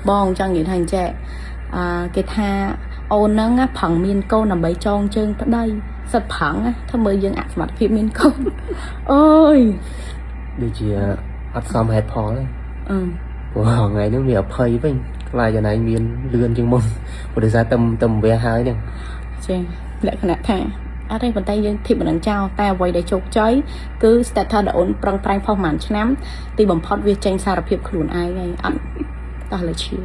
បងចង់និយាយថាអញ្ចេះគេថាអូនហ្នឹងផឹងមានកូនដើម្បីចងជើងប្តីសិតផឹងធ្វើមើលយើងអសមត្ថភាពមានកូនអូយដូចជាអត់សមហេតុផលទេព្រោះថ្ងៃនេះវាអភ័យវិញខ្លាចយ៉ាងណាមានលឿនជាងមុនព្រោះដោយសារតែវាហើយហ្នឹងចេះលក្ខណៈថាអត់ទេប៉ុន្តែយើងធីបមិនចោលតែអ្វីដែលជោគជ័យគឺ status ដែលអូនប្រឹងប្រែងផុសប្រហែលឆ្នាំទីបំផុតវាចេញសារភាពខ្លួនឯងហើយអត់តោះលើឈៀ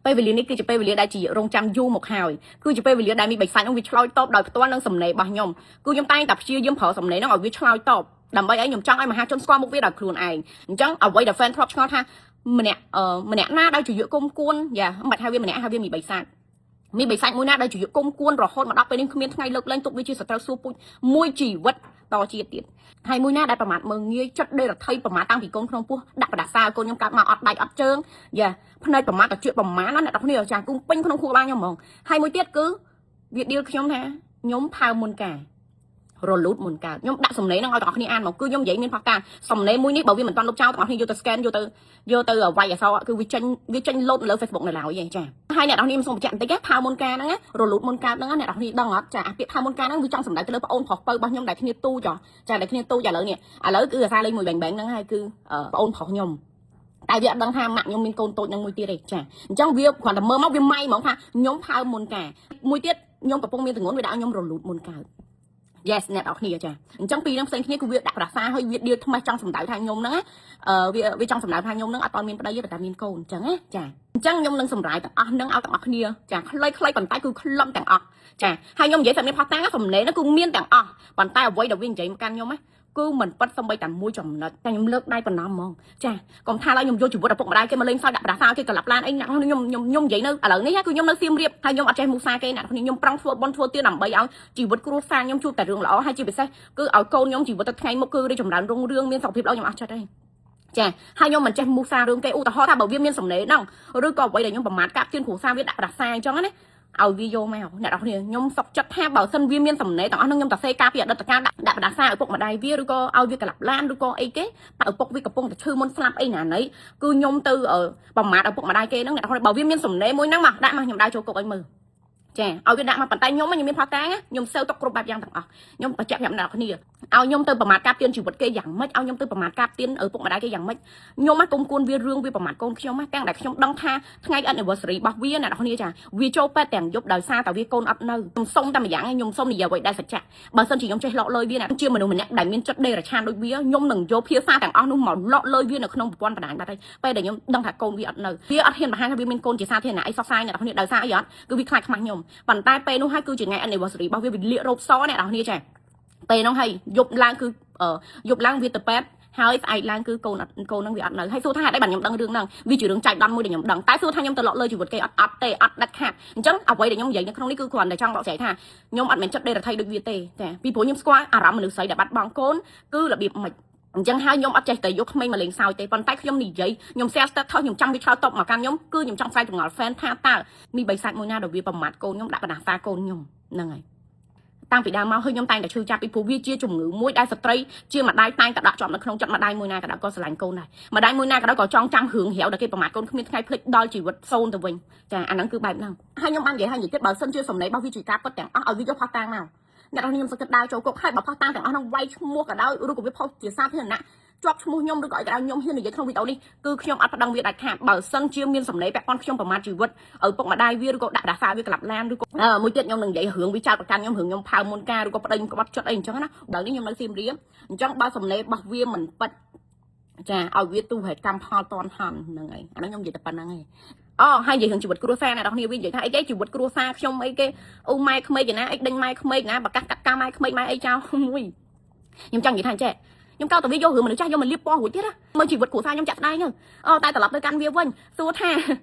ពេលវេលានេះគឺជាពេលវេលាដែលជារងចាំយូរមកហើយគឺជាពេលវេលាដែលមានបិសាចនឹងវាឆ្លើយតបដោយផ្ទាល់នឹងសំណេររបស់ខ្ញុំគឺខ្ញុំតែងតែព្យាយាមប្រើសំណេរហ្នឹងឲ្យវាឆ្លើយតបដើម្បីឲ្យខ្ញុំចង់ឲ្យមហាជនស្គាល់មុខវាដោយខ្លួនឯងអញ្ចឹងអ្វីដែល fan ធ្លាប់ឆ្ងល់ថាម្នាក់ណាដែលជាយុគគុំគួនយ៉ាមិនបាច់ហៅវាម្នាក់ហៅវាមានបិសាចមួយណាដែលជាយុគគុំគួនរហូតមកដល់ពេលនេះគ្មានថ្ងៃលើកលែងទុកវាជាសត្រូវសួរពុជមួយជីវិតតជាតិទៀតហើយមួយណាដែលប្រមាថមើងងាយចិត្តដេរថៃប្រមាថតាំងពីកូនក្នុងពោះដាក់បដាសាកូនខ្ញុំកាត់មកអត់ដៃអត់ជើងយ៉ាភ្នែកប្រមាថតែជឿប្រមាណណាអ្នកនរគ្នាចាគូពេញក្នុងខួរក្បាលខ្ញុំហ្មងហើយមួយទៀតគឺវាឌីលខ្ញុំថាខ្ញុំផើមុនការរលូតមុនកើតខ្ញុំដាក់សំណេរហ្នឹងឲ្យទាំងអស់គ្នាអានមកគឺខ្ញុំនិយាយមានផុសតាសំណេរមួយនេះបើវាមិនទាន់លុបចោលទាំងអស់គ្នាយកទៅ scan យកទៅវាយអក្សរគឺវាចេញលោតនៅលើ Facebook នៅឡើយឯងចាហើយអ្នកនរគ្នាសូមបញ្ជាក់បន្តិចផើមុនការហ្នឹងរលូតមុនកើតហ្នឹងអ្នកនរគ្នាដឹងអត់ចាពាក្យផើមុនការហ្នឹងវាចង់សម្ដៅទៅលើប្អូនប្រុសពៅរបស់ខ្ញុំដែលគ្នាទូចាដែលគ្នាទូឥឡូវនេះឥឡូវគឺអាសាលេខមួយបែងហ្នឹងហើយគឺប្អូនប្រុសខ្ញុំតែវាអត់ដឹងថាម៉ាក់ខ្ញុំមានកូនតូចនឹងមួយទៀតទេចាអញ្ចឹងវាគ្រាន់តែមើលមកវាម៉ៃហ្មងថាខ្ញុំផើមុនការមួយទៀតខ្ញុំកំពុងមានទងន់វាដាក់ខ្ញុំរលូតមុនកើតyes អ្នកនរគ្នាចាអញ្ចឹងពីរនឹងផ្សេងគ្នាគឺវាដាក់ប្រាសាហើយវាឌីលថ្មីចង់សម្ដៅថាខ្ញុំហ្នឹងវាចង់សម្ដៅថាខ្ញុំហ្នឹងអត់តមានប្តីទេតែមានកូនអញ្ចឹងណាចាអញ្ចឹងខ្ញុំនឹងសម្រាយទាំងអស់ហ្នឹងឲ្យទាំងអស់គ្នាចាខ្លីប៉ុន្តែគឺខ្លឹមទាំងអស់ចាហើយខ្ញុំនិយាយតែមានផុសតាំងសំណេរហ្នឹងគឺមានទាំងអស់ប៉ុន្តែអ្វីដែលវានិយាយមកកាន់ខ្ញុំណាគឺមិនប៉ិតសំបីតែមួយចំណុចតែខ្ញុំលើកដៃបណ្ណំហ្មងចាកុំថាឡើយខ្ញុំយកជីវិតឪពុកម្ដាយគេមកលេងសើចដាក់ប្រាសាគេក្លាប់ឡានអីអ្នកខ្ញុំនិយាយនៅឥឡូវនេះគឺខ្ញុំនៅសៀមរាបហើយខ្ញុំអត់ចេះមូសាគេអ្នកខ្ញុំប្រឹងធ្វើបន់ធ្វើទៀនដើម្បីឲ្យជីវិតគ្រួសារខ្ញុំជួបតែរឿងល្អហើយជាពិសេសគឺឲ្យកូនខ្ញុំជីវិតទៅថ្ងៃមុខគឺរីចម្រើនរុងរឿងមានសុខភាពល្អខ្ញុំអស់ចិត្តហើយចាហើយខ្ញុំមិនចេះមូសារឿងគេឧទាហរណ៍ថាបើវាមានសំណេរហ្នឹងឬក៏អ្វីដែលខ្ញុំប្រមាថកាប់ទៀនគ្រួសារវាដាក់ប្រាសាអញ្ចឹងណាឲ្យវាយកមកអ្នកនរគ្នាខ្ញុំសុកចិត្តថាបើសិនវាមានសំណេរទាំងអស់ហ្នឹងខ្ញុំតែសេការពីអតីតកាលដាក់បដាសាឪពុកម្ដាយវាឬក៏ឲ្យវាក្លាប់ឡានឬក៏អីគេឪពុកវាកំពុងតែឈឺមុនស្លាប់អីណាណីគឺខ្ញុំទៅប្រមាថឪពុកម្ដាយគេហ្នឹងអ្នកនរគ្នាបើវាមានសំណេរមួយហ្នឹងមកដាក់មកខ្ញុំដើរចូលគុកឲ្យមើលចាឲ្យវាដាក់មកប៉ុន្តែខ្ញុំមានផាតាំងខ្ញុំសើទុកគ្រប់បែបយ៉ាងទាំងអស់ខ្ញុំបញ្ជាក់ប្រាប់អ្នកនរគ្នាឲ្យខ្ញុំទៅប្រមាថការទៀនជីវិតគេយ៉ាងម៉េចឲ្យខ្ញុំទៅប្រមាថការទៀនឪពុកម្ដាយគេយ៉ាងម៉េចខ្ញុំគុំគួនវារឿងវាប្រមាថកូនខ្ញុំទាំងដែលខ្ញុំដឹងថាថ្ងៃ anniversary របស់វាអ្នកនរគ្នាចាវាចូលពេទ្យទាំងយប់ដោយសារតែវាកូនអត់នៅខ្ញុំសុំតែម្យ៉ាងខ្ញុំសុំនិយាយអ្វីដែលសច្ចៈបើសិនជាខ្ញុំចេះលក់លុយវាណាជាមនុស្សម្នាក់ដែលមានចិត្តដេរឆានដូចវាខ្ញុំនឹងយកភាសាទាំងអស់នោះមកលក់លុយវានៅក្នុងប្រព័ន្ធបណ្ដាញបាត់ហើយពេលដែលខ្ញុំដឹងថាកូនវាអត់នៅវាអត់ហ៊ានបង្ហាញថាវាមានកូនជាសាធារណៈអីសោះសាយអ្នកនរគ្នាដោយសារអីអត់គឺវាខ្លាចខ្មាស់ខ្ញុំប៉ុន្តែពេលនោះហើយគឺជាថ្ងៃ anniversary របស់វាលាករោបសអ្នកនរគ្នាចាពេលនោះហើយយប់ឡើងគឺយប់ឡើងវាទៅពេទ្យហើយស្អែកឡើងគឺកូននឹងវាអត់នៅហើយសួរថាហេតុអីបានខ្ញុំដឹងរឿងហ្នឹងវាជារឿងចៃដន្យមួយដែលខ្ញុំដឹងតែសួរថាខ្ញុំទៅលក់លើជីវិតគេអត់ទេអត់ដាច់ខាតអញ្ចឹងអ្វីដែលខ្ញុំនិយាយនៅក្នុងនេះគឺគ្រាន់តែចង់បកស្រាយថាខ្ញុំអត់មានចិត្តដេរថៃដូចវាទេចាពីព្រោះខ្ញុំស្គាល់អារម្មណ៍មនុស្សស្រីដែលបាត់បង់កូនគឺរបៀបម៉េចអញ្ចឹងហើយខ្ញុំអត់ចេះតែយកក្មេងមកលេងសើចទេប៉ុន្តែខ្ញុំនិយាយខ្ញុំ share status ខ្ញុំចង់វាឆ្លើយតបមកកាន់ខ្ញុំគឺខ្ញុំចង់ស្វែងចម្ងល់ fan ថាតើមានបិសាចមួយណាដែលវាប្រមាថកូនខ្ញុំដាក់បណ្ដាសាកូនខ្ញុំហ្នឹងហើយតាំងពីដើមមកខ្ញុំតែងតែឈឺចាប់ពីព្រោះវាជាជំងឺមួយដែលស្ត្រីជាម្ដាយតែងតែដាក់ជាប់នៅក្នុងចិត្តម្ដាយមួយណាក៏ក៏ស្រឡាញ់កូនដែរម្ដាយមួយណាក៏ចង់ចាំរឿងរាវដែលគេប្រមាថកូនគ្មានថ្ងៃភ្លេចដល់ជីវិតសូន្យទៅវិញចាអាហ្នឹងគឺបែបហ្នឹងហើយខ្ញុំបាននិយាយឲ្យនិយាយទៀតបើសិនជាសំណេររបស់វាជាការពិតទាំងអស់ឲ្យវាយកផុសតាំងមកអ្នកនរខ្ញុំសុខចិត្តដើរចូលគុកហើយបើផុសតាំងទាំងអស់ហ្នឹងវាយឈ្មោះក៏ដោយឬក៏វាផុសជាសាធារណៈជាប់ឈ្មោះខ្ញុំឬក៏ឲ្យខ្ញុំហ៊ាននិយាយក្នុងវីដេអូនេះគឺខ្ញុំអត់ប្តឹងវាដាច់ខាតបើសិនជាមានសំណេរពាក់ព័ន្ធខ្ញុំប្រមាថជីវិតឪពុកម្ដាយវាឬក៏ដាក់ដាសាវាក្លាប់ឡានឬក៏មួយទៀតខ្ញុំនឹងនិយាយរឿងវាចោតប្រកាន់ខ្ញុំរឿងខ្ញុំផើមុនការឬក៏ប្តីខ្ញុំក្បត់ចិត្តអីអញ្ចឹងណាដល់នេះខ្ញុំនៅសៀមរាបអញ្ចឹងបើសំណេររបស់វាមិនប៉ិតចាឲ្យវាទូហេតុកម្មផលតន់ហន់ហ្នឹងហើយអាហ្នឹងខ្ញុំនិយាយតែប៉ុណ្្នឹងឯងហើយនិយាយរឿងជីវិតគ្រួសារអ្នកនរគ្នាវិញនិយាយថាអីគេជីវិតគ្រួសារខ្ញុំអីគេអូម៉ែក្មេកណាអីដេញម៉ែក្មេកណាប្រកាសកាត់ការម៉ែក្មេកម៉ែអីចោលមួយខ្ញុំចង់និយាយថាចេះខ្ញុំកោតតែវាយករឿងមនុស្សចាស់យកមកលៀបពណ៌រួចទៀតណាមើលជីវិតគ្រួសារខ្ញុំចាក់ស្ដាយហ្នឹងតែត្រឡប់ទៅកាន់វាវិញសួរថា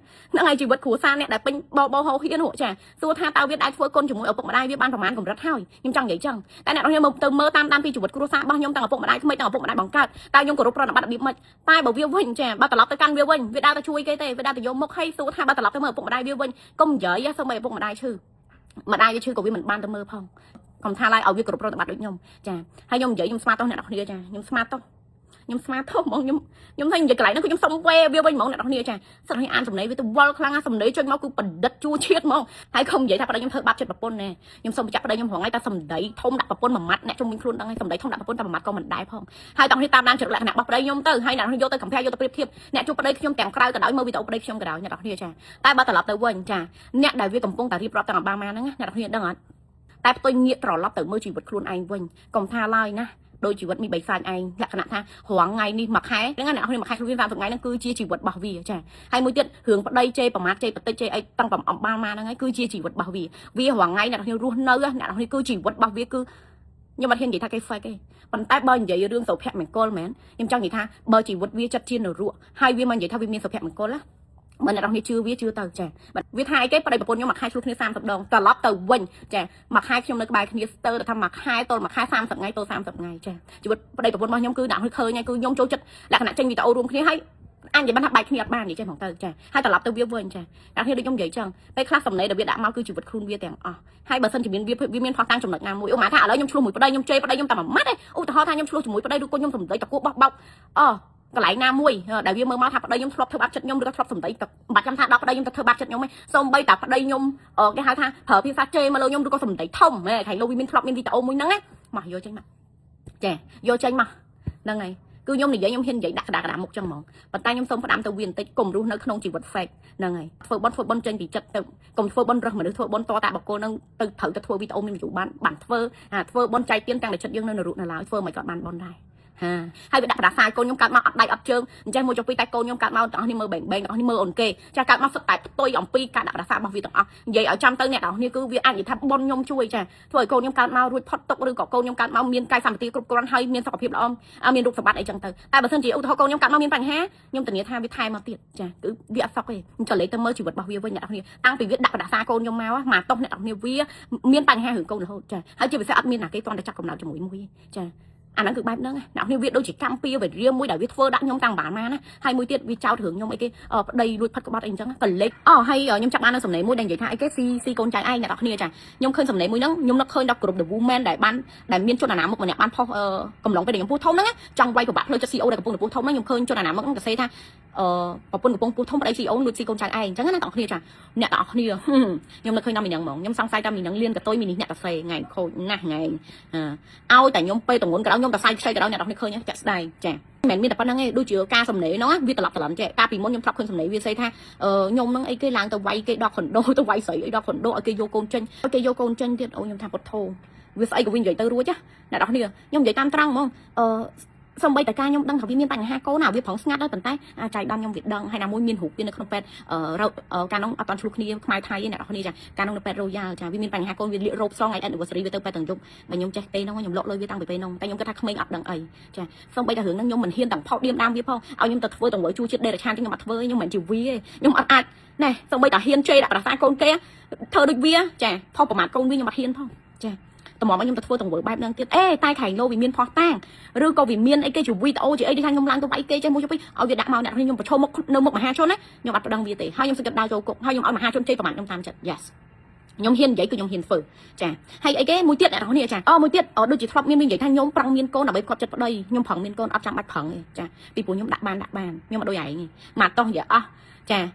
ហ្នឹងហើយជីវិតគ្រួសារអ្នកដែលពេញបោហោហ៊ាននោះចាសួរថាតើវាអាចធ្វើគុណជាមួយឪពុកម្ដាយវាបានប្រមាណកម្រិតហើយខ្ញុំចង់និយាយចឹងតែអ្នកនរគ្នាទៅមើលតាមពីជីវិតគ្រួសាររបស់ខ្ញុំទាំងឪពុកម្ដាយក្មេកទាំងឪពុកម្ដាយបង្កើតតើខ្ញុំគោរពប្រណិប័តរបៀបម៉េចតែបើវាវិញចាបើត្រឡប់ទៅកាន់វាវិញវាដើរទៅជួយគេទេវាដើរទៅយកមុខឲ្យសួរថាបើត្រឡប់ទៅមើលឪពុកម្ដាយវាវិញកុំនិយាយសូម្បីឪពុកម្ដាយឈឺម្ដាយវាឈឺក៏វាមិនបានទៅមើលផងកុំថាឡើយឲ្យវាគោរពប្រណិប័តដូចខ្ញុំចាហើយខ្ញុំនិយាយខ្ញុំស្មាតទោសអ្នកនរគ្នាចាខ្ញុំស្មាតទោស ខ្ញុំស្មាធំហ្មងខ្ញុំថានិយាយកន្លែងហ្នឹងគឺខ្ញុំសុំវេវាវិញហ្មងអ្នកនរគ្នាចាសិនឲ្យអានសំណេរវាទៅវល់ខ្លាំងណាសំណេរចុចមកគឺបណ្ឌិតជួជាតិហ្មងហើយខំនិយាយថាប្តីខ្ញុំធ្វើបាបចិត្តប្រពន្ធណែខ្ញុំសុំបញ្ជាក់ប្តីខ្ញុំរងថ្ងៃតែសំដីធំដាក់ប្រពន្ធមួយម៉ាត់អ្នកជុំវិញខ្លួនដឹងហើយសំដីធំដាក់ប្រពន្ធតែមួយម៉ាត់ក៏មិនដែរផងហើយតោះនេះតាមដានចរិតលក្ខណៈរបស់ប្តីខ្ញុំទៅហើយអ្នកនរយកទៅកំភែយកទៅប្រៀបធៀបអ្នកជួបប្តីខ្ញុំទាំងក្រៅក៏ដោយមើលវីដេអូប្តីខ្ញុំក៏ដោយអ្នកនរគ្នាចាតែបើត្រឡប់ទៅវិញចាអ្នកដែលវាកំពុងតែរៀបរាប់ទាំងអបាម៉ាហ្នឹងអ្នកនរគ្នាដឹងអត់តែផ្ទុយងាកត្រឡប់ទៅមើលជីវិតខ្លួនឯងវិញកុំថាឡើយណាដោយជីវិតមីបីសាច់ឯងលក្ខណៈថារងថ្ងៃនេះមួយខែហ្នឹងអ្នកនរគ្នាមួយខែខ្លួនវា30ថ្ងៃហ្នឹងគឺជាជីវិតរបស់វាចាហើយមួយទៀតរឿងប្តីជេរប្រមាថជេរបន្តិចជេរអីតាំងពីអំបាលម៉ាហ្នឹងហើយគឺជាជីវិតរបស់វារងថ្ងៃអ្នកនរគ្នារស់នៅអ្នកនរគ្នាគឺជីវិតរបស់វាគឺខ្ញុំអត់ហ៊ាននិយាយថាគេ fake ទេប៉ុន្តែបើនិយាយរឿងសុភមង្គលមែនខ្ញុំចង់និយាយថាបើជីវិតវាចិត្តជានរកហើយវាមិននិយាយថាវាមានសុភមង្គលណាបើអ្នកនរគ្នាជឿវាជឿទៅចាវាថាអីគេប្តីប្រពន្ធខ្ញុំមួយខែឆ្លោះគ្នា30ដងត្រឡប់ទៅវិញចាមួយខែខ្ញុំនៅក្បែរគ្នាស្ទើរតែថាមួយខែទល់មួយខែ30ថ្ងៃទល់30ថ្ងៃចាជីវិតប្តីប្រពន្ធរបស់ខ្ញុំគឺអ្នកឃើញហើយគឺខ្ញុំចូលចិត្តលក្ខណៈចេញវីដេអូរួមគ្នាហើយអញនិយាយបានថាបែកគ្នាអត់បាននិយាយចេះហ្មងទៅចាហើយត្រឡប់ទៅវាវិញចាអ្នកគ្នាដូចខ្ញុំនិយាយចឹងពេលខ្លះសំណេរដែលវាដាក់មកគឺជីវិតខ្លួនវាទាំងអស់ហើយបើសិនជាមានវាមានផុសតាំងចំណុចណាមួយអូម៉ាថាឥឡូវខ្ញុំឆ្លោះមួយប្តីខ្ញុំជេរប្តីខ្ញុំតែមួយម៉ាត់ឯងឧទាហរណ៍ថាខ្ញុំឆ្លោះជាមួយប្តីឬក៏ខ្ញុំសម្ដីតគួបោះបោកកន្លែងណាមួយដែលវាមើលមកថាប្តីខ្ញុំធ្លាប់ធ្វើបាបចិត្តខ្ញុំឬក៏ធ្លាប់សម្ដីតែបាច់ចាំថាដល់ប្តីខ្ញុំទៅធ្វើបាបចិត្តខ្ញុំឯងសូម្បីតែប្តីខ្ញុំគេហៅថាប្រើភាសាជេរមកលើខ្ញុំឬក៏សម្ដីធំហ៎ខាងលោកវាមានធ្លាប់មានវីដេអូមួយហ្នឹងមកយកចេញមកចាយកចេញមកហ្នឹងហើយគឺខ្ញុំនិយាយខ្ញុំហ៊ាននិយាយដាក់ក្តារមុខចឹងហ្មងប៉ុន្តែខ្ញុំសូមផ្ដាំទៅវាបន្តិចកុំរស់នៅក្នុងជីវិត fake ហ្នឹងហើយធ្វើបន់ចេញពីចិត្តទៅកុំធ្វើបន់រើសមនុស្សធ្វើបន់តតែបកគោនឹងទៅត្រូវទៅធ្វើវីដេអូមានវីយូបានធ្វើបន់ចៃទៀនទាំងតែចិត្តយើងនៅរូបនៅឡើយធ្វើមិនក៏បានបន់ដែរហើយវាដាក់ប្រដាសាយកូនខ្ញុំកាត់មកអត់ដៃអត់ជើងអញ្ចឹងមួយចុះពីតែកូនខ្ញុំកាត់មកទាំងអស់នេះមើលបែងទាំងអស់នេះមើលអូនគេចាកាត់មកសុទ្ធតែផ្ទុយអំពីការដាក់ប្រដាសារបស់វាទាំងអស់និយាយឲ្យចាំទៅអ្នកទាំងអស់នេះគឺវាអាចនិយាយថាបនខ្ញុំជួយចាធ្វើឲ្យកូនខ្ញុំកាត់មករួចផុតទុកឬក៏កូនខ្ញុំកាត់មកមានកាយសម្បត្តិគ្រប់គ្រាន់ហើយមានសុខភាពល្អមានរូបសម្បត្តិអីចឹងទៅតែបើសិនជាឧទាហរណ៍កូនខ្ញុំកាត់មកមានបញ្ហាខ្ញុំធានាថាវាថែមមកទៀតចាគឺវាអត់សុខទេខ្ញុំក៏លេខទៅមើលជីវិតរបស់វាវិញអ្នកទាំងអស់នេះតាំងពីវាដាក់ប្រដាសាកូនខ្ញុំមកមកតោះអ្នកទាំងអស់នេះវាមានបញ្ហារឿងកូនរហូតចាហើយជាពិសេសអត់មានណាគេតន់តែចាប់កំណត់ជាមួយមួយចាអាហ្នឹងគឺបែបហ្នឹងអ្នកគ្នាវាដូចជាកម្មពៀវិរាមមួយដែលវាធ្វើដាក់ខ្ញុំតាំងបានណាហើយមួយទៀតវាចោទរឿងខ្ញុំអីគេប្តីលួចផិតក្បត់អីអញ្ចឹងក៏លេចហើយខ្ញុំចាប់បាននៅសំណេរមួយដែលនិយាយថាអីគេស៊ីកូនចៅឯងអ្នកនរគ្នាចាខ្ញុំឃើញសំណេរមួយហ្នឹងខ្ញុំនឹកឃើញដល់ក្រុម The Woman ដែលមានជនអាណាមុខម្នាក់បានផុសកំឡុងពេលខ្ញុំពោះធំហ្នឹងចង់វាយប្របាក់ផ្លូវចិត្ត CEO ដែលកំពុងពោះធំហ្នឹងខ្ញុំឃើញជនអាណាមុខហ្នឹងក៏សេថាប្រពន្ធកំពុងពោះធំប្តី CEO លួចស៊ីកូនចៅឯងអញ្ចឹងណាអ្នកនរគ្នាចាអ្នកនរគ្នាខ្ញុំនឹកឃើញដល់មីនឹងហ្មងខ្ញុំសង្ស័យថាមីនឹងលៀនកតុយមីនេះអ្នកកសេថ្ងៃខូចណាស់ថ្ងៃឲ្យតែខ្ញុំពេលតងន់ក៏ដល់ខ្ញុំតសៃខ្ចីក៏ដល់អ្នកនរគ្នាឃើញចាក់ស្ដាយចាមិនមានតែប៉ុណ្្នឹងទេដូចជាការសំណេរហ្នឹងវាត្រឡប់ចេះកាលពីមុនខ្ញុំធ្លាប់ឃើញសំណេរវាស្អីថាខ្ញុំហ្នឹងអីគេឡើងទៅវាយគេដល់ខុនដូទៅវាយស្រីអីដល់ខុនដូឲ្យគេយកកូនចេញទៀតអូខ្ញុំថាពុតធោវាស្អីក៏វិញនិយាយទៅរួចណាអ្នកនរគ្នាខ្ញុំនិយាយតាមត្រង់ហ្មងសំបីតើការខ្ញុំដឹងថាវាមានបញ្ហាកូនវាប្រងស្ងាត់ដែរប៉ុន្តែចៃដន្យខ្ញុំវាដឹងហើយណាមួយមានរូបវានៅក្នុងពេទ្យកាលនោះអត់តាន់ឆ្លុះគ្នាខ្មែរថៃទេអ្នកនរគ្នាចាកាលនោះនៅពេទ្យ Royal ចាវាមានបញ្ហាកូនវាលាករោបសងថ្ងៃ anniversary វាទៅពេទ្យទាំងយប់បើខ្ញុំចេះទេនោះខ្ញុំលក់លុយវាតាំងពីពេលនោះតែខ្ញុំគិតថាក្មេងអត់ដឹងអីចាសំបីតើរឿងហ្នឹងខ្ញុំមិនហ៊ានទាំងផោតឌៀមដាមវាផងឲ្យខ្ញុំទៅធ្វើទាំងវើជួជាតិដេរឆានខ្ញុំអត់ធ្វើខ្ញុំមិនជាវាទេខ្ញុំអត់អាចណែសំបីតើហ៊ានជេរដាក់ប្រសាកូនគេធ្វើដូចវាចាផុសប្រមាថកូនវាខ្ញុំអត់ហ៊ានផងចាតម្រាំឲ្យខ្ញុំទៅធ្វើទាំងវើបែបហ្នឹងទៀតតែខែងលោវាមានផោះតាំងឬក៏វាមានអីគេជាវីដេអូជាអីដែលថាខ្ញុំឡើងទៅវាយគេចេះមួយចុះពីឲ្យវាដាក់មកអ្នកខ្ញុំប្រឈមមុខនៅមុខមហាជនណាខ្ញុំអត់ប្តឹងវាទេហើយខ្ញុំសង្កត់ដើរចូលគុកហើយខ្ញុំឲ្យមហាជនជ័យប្រមាថខ្ញុំតាមចិត្ត yes ខ្ញុំហ៊ាននិយាយគឺខ្ញុំហ៊ានធ្វើចាហើយអីគេមួយទៀតអ្នកនរគ្នាចាមួយទៀតដូចជាធ្លាប់មាននិយាយថាខ្ញុំប្រឹងមានកូនដើម្បីផ្គត់ចិត្តប្តីខ្ញុំប្រឹងមានកូនអត់ចាំបាច់ប្រឹងទេចាពីព្រោះខ្ញុំដាក់បានខ្ញុំអត់ដូចឯងទេមកតោះនិយាយអស់ច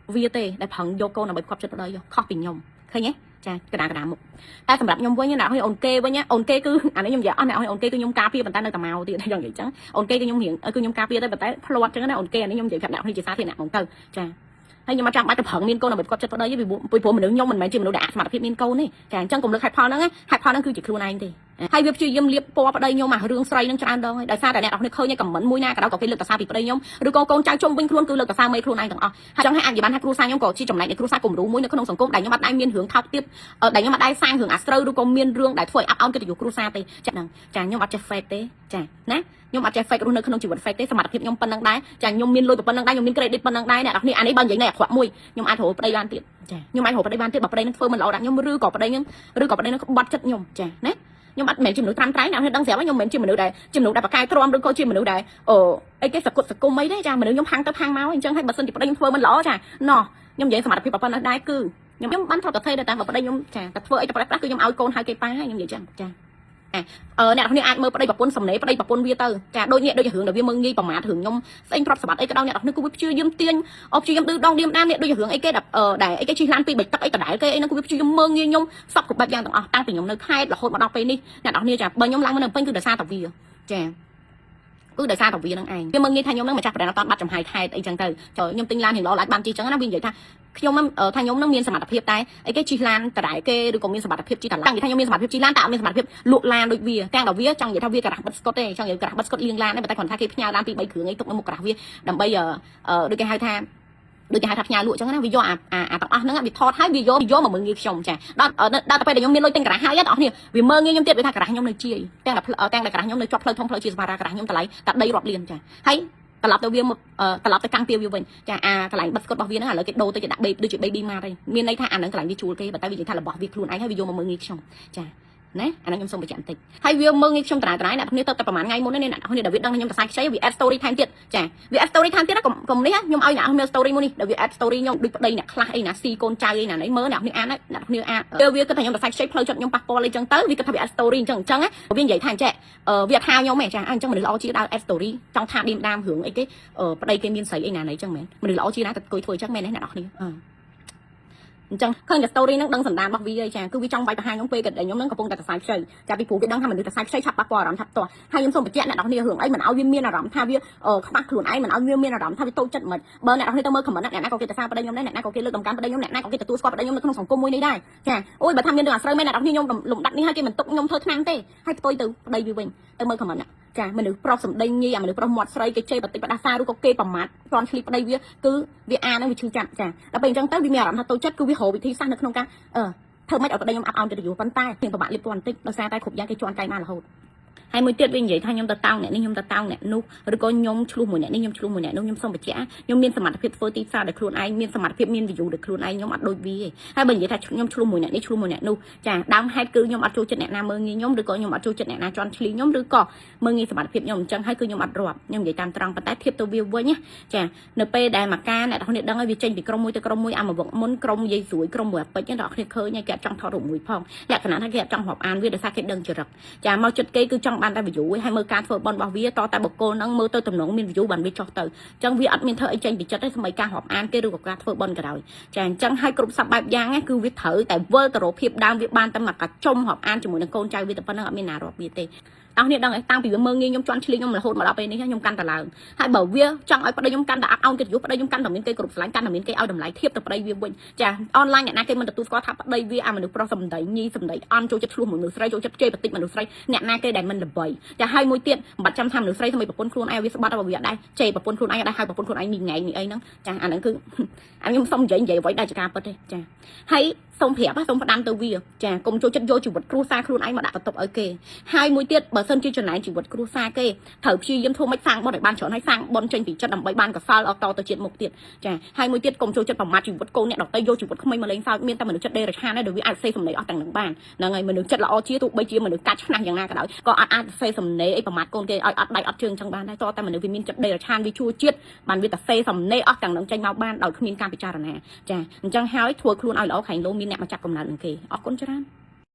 ាវាទេដែលប្រឹងយកកូនដើម្បីផ្គត់ចិត្តប្តីខុសពីខ្ញុំឃើញទេចាក្តារមុខតែសម្រាប់ខ្ញុំវិញអ្នកឲ្យអូនគេវិញអូនគេគឺអានេះខ្ញុំនិយាយអស់អ្នកឲ្យអូនគេគឺខ្ញុំការពារប៉ុន្តែនៅតែមកទៀតយ៉ាងនិយាយចឹងអូនគេគឺខ្ញុំរៀងគឺខ្ញុំការពារទៅប៉ុន្តែផ្លាត់ចឹងណាអូនគេអានេះខ្ញុំនិយាយប្រាប់អ្នកនេះជាសាធារណៈហ្មងទៅចាហើយខ្ញុំអត់ចាំបាច់ទៅប្រឹងមានកូនដើម្បីផ្គត់ចិត្តប្តីទេពីព្រោះមនុស្សខ្ញុំមិនមែនជាមនុស្សដែលអសមត្ថភាពមានកូនទេចាអញ្ចឹងកុំលើកហេតុផលហ្នឹងហេតុផលហ្នឹងគឺជាខ្លួនឯងទេហើយវាព្យាយាមលៀបពណ៌ប្តីខ្ញុំរឿងស្រីនឹងច្រើនដងហើយដោយសារតែអ្នកនរឃើញខមមិនមួយណាក៏ដោយក៏គេលើកតសារពីប្តីខ្ញុំឬក៏កូនចៅជុំវិញខ្លួនគឺលើកតសារមេខ្លួនឯងទាំងអស់ហើយចង់ឲ្យអាចនិយាយបានថាគ្រួសារខ្ញុំក៏ជាចំណែកនៃគ្រួសារគំរូមួយនៅក្នុងសង្គមដែលខ្ញុំអត់ដែរមានរឿងថោកទាបដែលខ្ញុំអត់ដែរសាងរឿងអាស្រូវឬក៏មានរឿងដែលធ្វើឲ្យអាប់អោនកិត្តិយសគ្រួសារទេចាហ្នឹងចាខ្ញុំអត់ចេះ fake ទេចាណាខ្ញុំអត់ចេះ fake រស់នៅក្នុងជីវិត fake ទេសមត្ថភាពខ្ញុំប៉ុណ្ណឹងដែរចាខ្ញុំមានលុយប៉ុណ្ណឹងដែរខ្ញុំមាន credit ប៉ុណ្ណឹងដែរអ្នកនរអានេះបើនិយាយនៅអាក្រក់មួយខ្ញុំអាចរកប្តីបានទៀតចាខ្ញុំអាចរកប្តីបានទៀតបើប្តីនឹងធ្វើមិនល្អដាក់ខ្ញុំឬក៏ប្តីនឹងក្បត់ចិត្តខ្ញុំចាណាខ្ញុំអត់មែនជាមនុស្សត្រាំត្រែងអ្នកដឹងស្រាប់ខ្ញុំមិនមែនជាមនុស្សដែលបកាយទ្រាំឬក៏ជាមនុស្សដែលអីគេសកុតសគុំអីទេចាមនុស្សខ្ញុំហាំងទៅហាំងមកអញ្ចឹងហើយបើសិនជាប្តីខ្ញុំធ្វើមិនល្អចាណោះខ្ញុំនិយាយសមត្ថភាពប៉ុណ្ណឹងដែរគឺខ្ញុំបានថតទៅថេតែបើប្តីខ្ញុំចាតែធ្វើអីទៅប្រេះប្រាស់គឺខ្ញុំឲ្យកូនហៅគេប៉ាហើយខ្ញុំនិយាយចឹងចា អ្នកនរអាចមើលប្តីប្រពន្ធសំណេរប្តីប្រពន្ធវាទៅចាដូចនេះដូចរឿងដែលវាមើងងាយប្រមាថរឿងខ្ញុំស្អីប្រត់សម្បត្តិអីក៏ដោយអ្នកនរគូវាព្យាយាមទាញព្យាយាមឌឺដងឌៀមដាមនេះដូចរឿងអីគេដែលអីគេជិះឡានពីរបីទឹកអីកណ្ដាលគេអីហ្នឹងគូវាព្យាយាមមើងងាយខ្ញុំសពគ្រប់បែបយ៉ាងទាំងអស់តាំងពីខ្ញុំនៅខេត្តរហូតមកដល់ពេលនេះអ្នកនរចាបើខ្ញុំឡើងមកនៅពេញគឺដោយសារតែវាចាគឺដោយសារតែវានឹងឯងវាមើងងាយថាខ្ញុំនឹងម្ចាស់ប្រដានអត់បាត់ចំហាយខេត្តអីចឹងទៅខ្ញុំទិញឡានហៀងល្អអាចបានជិះចឹងណាវានិយាយថាខ្ញុំថាខ្ញុំនឹងមានសមត្ថភាពតែអីគេជិះឡានតដែលគេឬក៏មានសមត្ថភាពជិះតាឡាននិយាយថាខ្ញុំមានសមត្ថភាពជិះឡានតែអត់មានសមត្ថភាពលក់ឡានដូចវាទាំងដល់វាចង់និយាយថាវាការ៉ាស់បិទស្កុតទេចង់និយាយការ៉ាស់បិទស្កុតលៀងឡានទេតែគាត់ថាគេផ្ញើឡានពី3គ្រឿងអីទុកនៅមុខការ៉ាស់វាដើម្បីដូចគេហៅថាផ្ញើលក់ចឹងណាវាយកអាទាំងអស់ហ្នឹងវាថតហើយវាយកមកមើងងាយខ្ញុំចាដល់ទៅពេលដែលខ្ញុំមានលុយទិញការ៉ាស់ហើយអ្នកនរគ្នាវាមើងងាយខ្ញុំទៀតវាថាការ៉ាស់ខ្ញុំនៅជាយទាំងតែការ៉ាស់ខ្ញុំនៅជាប់ផ្លូវធំផ្លូវជាសភារៈការ៉ាស់ខ្ញុំតម្លៃតែដីរាប់លានចាហើយត្រឡប់ទៅវាត្រឡប់ទៅកាំងទាវវាវិញចាកន្លែងបិទស្កុតរបស់វាហ្នឹងឥឡូវគេដូរទៅគេដាក់ដូចជា baby mart ហើយមានន័យថាអាហ្នឹងកន្លែងវាជួលគេបើតែវានិយាយថារបស់វាខ្លួនឯងហើយវាយកមកមើងងាយខ្ញុំចាណាអាហ្នឹងខ្ញុំសូមបញ្ជាក់បន្តិចហើយវាមើងងាយខ្ញុំតារាអ្នកគ្នាទៅតែប្រហែលថ្ងៃមុននេះអ្នកគ្នាដែលវាដឹងខ្ញុំសរសៃខ្ចីវា add story ថែមទៀតចាវា add story ថែមទៀតកុំនេះខ្ញុំឲ្យអ្នកមើល story មួយនេះដែលវា add story ខ្ញុំដូចប្តីអ្នកខ្លះអីណាស៊ីកូនចៅអីណានេះមើលអ្នកគ្នាអានអ្នកគ្នាអានវាគិតថាខ្ញុំសរសៃខ្ចីផ្លូវចិត្តខ្ញុំប៉ះពាល់អីចឹងទៅវាគិតថាវា add story អញ្ចឹងវានិយាយថាអញ្ចឹងវាថាខ្ញុំឯងចាអញ្ចឹងមនុស្សល្អជាដើរ add story ចង់ថាឌៀមដាមរឿងអីគេប្តីគេមានស្រីអីណាអញ្ចឹងមែនមនុស្សល្អជាណាទៅអង្គុយធ្វើអញ្ចឹងមែនទេអ្នកគ្នាអញ្ចឹងឃើញតែ story ហ្នឹងដឹងសន្តានរបស់វាឯងចាគឺវាចង់វាយបង្ហាញខ្ញុំពេលដែលខ្ញុំហ្នឹងកំពុងតែសរសៃខ្ចីចាពីព្រោះវាដឹងថាមនុស្សសរសៃខ្ចីឆាប់ប៉ះពាល់អារម្មណ៍ឆាប់តោះហើយខ្ញុំសូមបញ្ជាក់អ្នកនរគ្នារឿងអីមិនឲ្យវាមានអារម្មណ៍ថាវាខ្វះខ្លួនឯងមិនឲ្យវាមានអារម្មណ៍ថាវាតូចចិត្តមិនបើអ្នកនរគ្នាទៅមើល comment អ្នកណាក៏គេទៅសារប្តីខ្ញុំដែរអ្នកណាក៏គេលើកតម្កើងប្តីខ្ញុំអ្នកណាក៏គេទទួលស្គាល់ប្តីខ្ញុំនៅក្នុងសង្គមមួយនេះដែរចាអូយបើថាមានរឿងអាស្រូវមែនអ្នកនរគ្នាខ្ញុំលំដាប់នេះហើយគេមិនទុកខ្ញុំធ្វើឆ្នាំទេហើយផ្ទុយទៅប្តីវាវិញទៅមើល comment ចាមនុស្សប្រុសសម្ដីញីអាមនុស្សប្រុសមាត់ស្រីគេជេរបតិបដាសាឬក៏គេប្រមាថគ្រាន់ឆ្លីប្តីវាគឺវាអាហ្នឹងវាឈឺចាប់ចាដល់ពេលអញ្ចឹងទៅវាមានអារម្មណ៍ថាតូចចិត្តគឺវារកវិធីសាស្ត្រនៅក្នុងការធ្វើម៉េចឲ្យប្តីខ្ញុំអាប់អោនកិត្តិយសប៉ុន្តែខ្ញុំពិបាកលៀបពណ៌បន្តិចដោយសារតែគ្រប់យ៉ាងគេជន់កែងបានរហូតហើយមួយទៀតវិញនិយាយថាខ្ញុំទៅតោងអ្នកនេះខ្ញុំទៅតោងអ្នកនោះឬក៏ខ្ញុំឆ្លោះមួយអ្នកនេះខ្ញុំឆ្លោះមួយអ្នកនោះខ្ញុំសូមបញ្ជាក់ខ្ញុំមានសមត្ថភាពធ្វើទីផ្សារដោយខ្លួនឯងមានសមត្ថភាពមាន view ដោយខ្លួនឯងខ្ញុំអត់ដូចវាទេហើយបើនិយាយថាខ្ញុំឆ្លោះមួយអ្នកនេះឆ្លោះមួយអ្នកនោះចាដើមហេតុគឺខ្ញុំអត់ចូលចិត្តអ្នកណាមើងងាយខ្ញុំឬក៏ខ្ញុំអត់ចូលចិត្តអ្នកណាជន់ឈ្លីខ្ញុំឬក៏មើងងាយសមត្ថភាពខ្ញុំអញ្ចឹងហើយគឺខ្ញុំអត់រាប់ខ្ញុំនិយាយតាមត្រង់ប៉ុន្តែធៀបទៅវាវិញណាចានៅពេលដែលមកការអ្នកនរគ្នាដឹងហើយវាចេញពីក្រុមមួយទៅក្រុមមួយអាមកវឹកមុនក្រុមយាយស្រួយក្រុមមួយអាពេជ្រអ្នកនរគ្នាឃើញហើយគេអត់ចង់ថតរូបមួយផងលក្ខណៈថាគេអត់ចង់រាប់អានវាដោយសារគេដឹងចរិតចាមកចិត្តគេគឺចង់បានតែ view ហើយមើលការធ្វើបន់របស់វាតតែបុគ្គលហ្នឹងមើលទៅតំណងមាន view បានវាចុះទៅអញ្ចឹងវាអត់មានធ្វើអីចេញពីចិត្តទេស្មីការរាប់អានគេឬក៏ការធ្វើបន់ក៏ដោយចាអញ្ចឹងហើយគ្រប់សពបែបយ៉ាងគឺវាត្រូវតែវិលទៅរកភាពដើមវាបានតែមកកាចុំរាប់អានជាមួយនឹងកូនចៅវាតែប៉ុណ្្នឹងអត់មានណារាប់វាទេអស់នេះដឹងតាំងពីវាមើងងាយខ្ញុំជន់ឈ្លីខ្ញុំរហូតមកដល់ពេលនេះខ្ញុំកាន់តែឡើងហើយបើវាចង់ឲ្យប្តីខ្ញុំកាន់តែអាប់អោនកិត្តិយសប្តីខ្ញុំកាន់តែមានគេគ្រប់ស្រឡាញ់កាន់តែមានគេឲ្យតម្លៃធៀបទៅប្តីវាវិញចាអនឡាញអ្នកណាគេមិនទទួលស្គាល់ថាប្តីវាអាមនុស្សប្រុសសម្ដីញីសម្ដីអន់ចូលចិត្តឆ្លោះមនុស្សស្រីចូលចិត្តជេរបន្តិចមនុស្សស្រីអ្នកណាគេដែលមិនល្បីចាហើយមួយទៀតមិនបាច់ចាំថាមនុស្សស្រីថ្មីប្រពន្ធខ្លួនឯងវាស្បាត់របស់វាដែរជេរប្រពន្ធខ្លួនឯងដែរហើយប្រពន្ធខ្លួនឯងមីងឯងនេះអីហ្នឹងចាអាហ្នឹងគឺខ្ញុំសុំនិយាយអ្វីដែលជាការពិតទេចាហើយសូមប្រាប់សូមផ្ដាំទៅវាចាកុំចូលចិត្តយកជីវិតគ្រួសារខ្លួនឯងមកដាក់បន្ទុកឲ្យគេហើយមួយទៀតបើសិនជាចំណែកជីវិតគ្រួសារគេត្រូវព្យាយាមធ្វើម៉េចសាងបុណ្យឲ្យបានច្រើនហើយសាងបុណ្យចេញពីចិត្តដើម្បីបានកសលអត់តទៅជាតិមុខទៀតចាហើយមួយទៀតកុំចូលចិត្តប្រមាថជីវិតកូនអ្នកដទៃយកជីវិតក្មេងមកលេងសើចមានតែមនុស្សចិត្តដេរឆានដែរដែលវាអាចសេសំណេរអស់ទាំងនឹងបានហ្នឹងហើយមនុស្សចិត្តល្អជាទោះបីជាមនុស្សកាច់ឆ្នះយ៉ាងណាក៏ដោយក៏អាចសេសំណេរអីប្រមាថកូនគេឲ្យអត់ដៃអត់ជើងចឹងបានដែរតតែមនុស្សវាមានចិត្តដេរឆានវាជួជាតិបានវាតែសេសំណេរអស់ទាំងនឹងចេញមកបានដោយគ្មានការពិចារណាចាអញ្ចឹងហើយធ្វើខ្លួនឲ្យល្អខែងលោមានអ្នកមកចាប់កំណើតនឹងគេអរគុណច្រើន